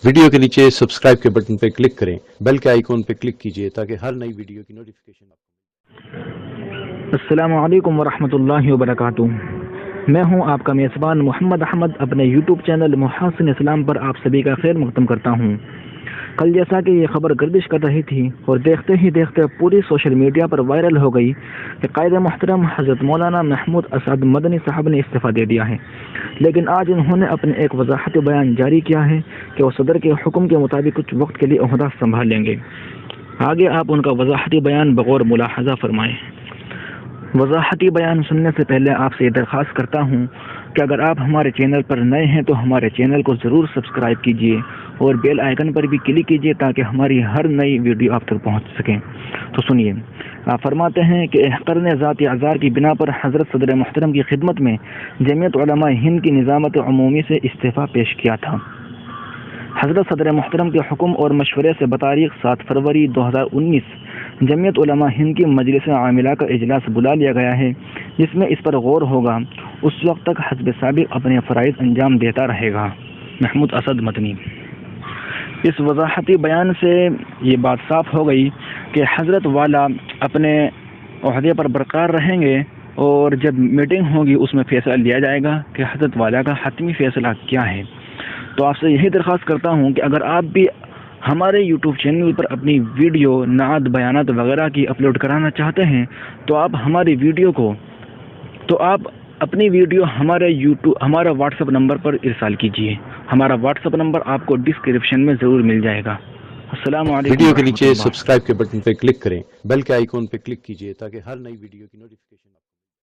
Video के नीचे subscribe के बटन पर क्लिक करें, बेल के आइकॉन पर क्लिक कीजिए ताकि हर नई वीडियो की नोटिफिकेशन आपको। अस्सलामु अलैकुम वरहमतुल्लाहि वबरकातुहू। मैं हूं आपका मेज़बान मोहम्मद अहमद। अपने यूट्यूब चैनल मुहसिन इस्लाम पर आप सभी का खैर मक़दम करता हूं। कल जैसा कि ये खबर गर्दिश कर रही थी और देखते ही देखते पूरी सोशल मीडिया पर वायरल हो गई कि कायद मोहतरम हज़रत मौलाना महमूद असद मदनी साहब ने इस्तीफ़ा दे दिया है, लेकिन आज उन्होंने अपने एक वज़ाहती बयान जारी किया है कि वो सदर के हुक्म के मुताबिक कुछ वक्त के लिए ओहदा संभाल लेंगे। आगे आप उनका वज़ाहती बयान बगौर मुलाहज़ा फरमाएँ। वज़ाहती बयान सुनने से पहले आपसे ये दरख्वास्त करता हूँ कि अगर आप हमारे चैनल पर नए हैं तो हमारे चैनल को ज़रूर सब्सक्राइब कीजिए और बेल आइकन पर भी क्लिक कीजिए ताकि हमारी हर नई वीडियो आप तक पहुँच सकें। तो सुनिए, आप फरमाते हैं कि क़र्न ज़ाती आज़ार की बिना पर हज़रत सदर मुहतरम की खिदमत में जमीयत उलमा हिंद की निज़ामत अमूमी से इस्तीफ़ा पेश किया था। हज़रत सदर मुहतरम के हुक्म और मशवरे से बतारीख 7 फरवरी 2019 जमीयत उलमा हिंद की मजलिस आमिला का इजलास बुला लिया गया है, जिसमें इस पर गौर होगा। उस वक्त तक हस्ब साबिक़ अपने फ़राइज़ अंजाम देता रहेगा। महमूद असद मदनी। इस वज़ाहती बयान से ये बात साफ़ हो गई कि हज़रत वाला अपने ओहदे पर बरकरार रहेंगे और जब मीटिंग होगी उसमें फ़ैसला लिया जाएगा कि हज़रत वाला का हतमी फ़ैसला क्या है। तो आपसे यही दरख्वास्त करता हूँ कि अगर आप भी हमारे यूट्यूब चैनल पर अपनी वीडियो नात बयानात वगैरह की अपलोड कराना चाहते हैं तो आप अपनी वीडियो हमारा व्हाट्सएप नंबर पर इरसाल कीजिए। हमारा व्हाट्सएप नंबर आपको डिस्क्रिप्शन में ज़रूर मिल जाएगा। अस्सलामु अलैकुम। वीडियो के नीचे सब्सक्राइब के बटन पर क्लिक करें, बेल के आइकॉन पर क्लिक कीजिए ताकि हर नई वीडियो की नोटिफिकेशन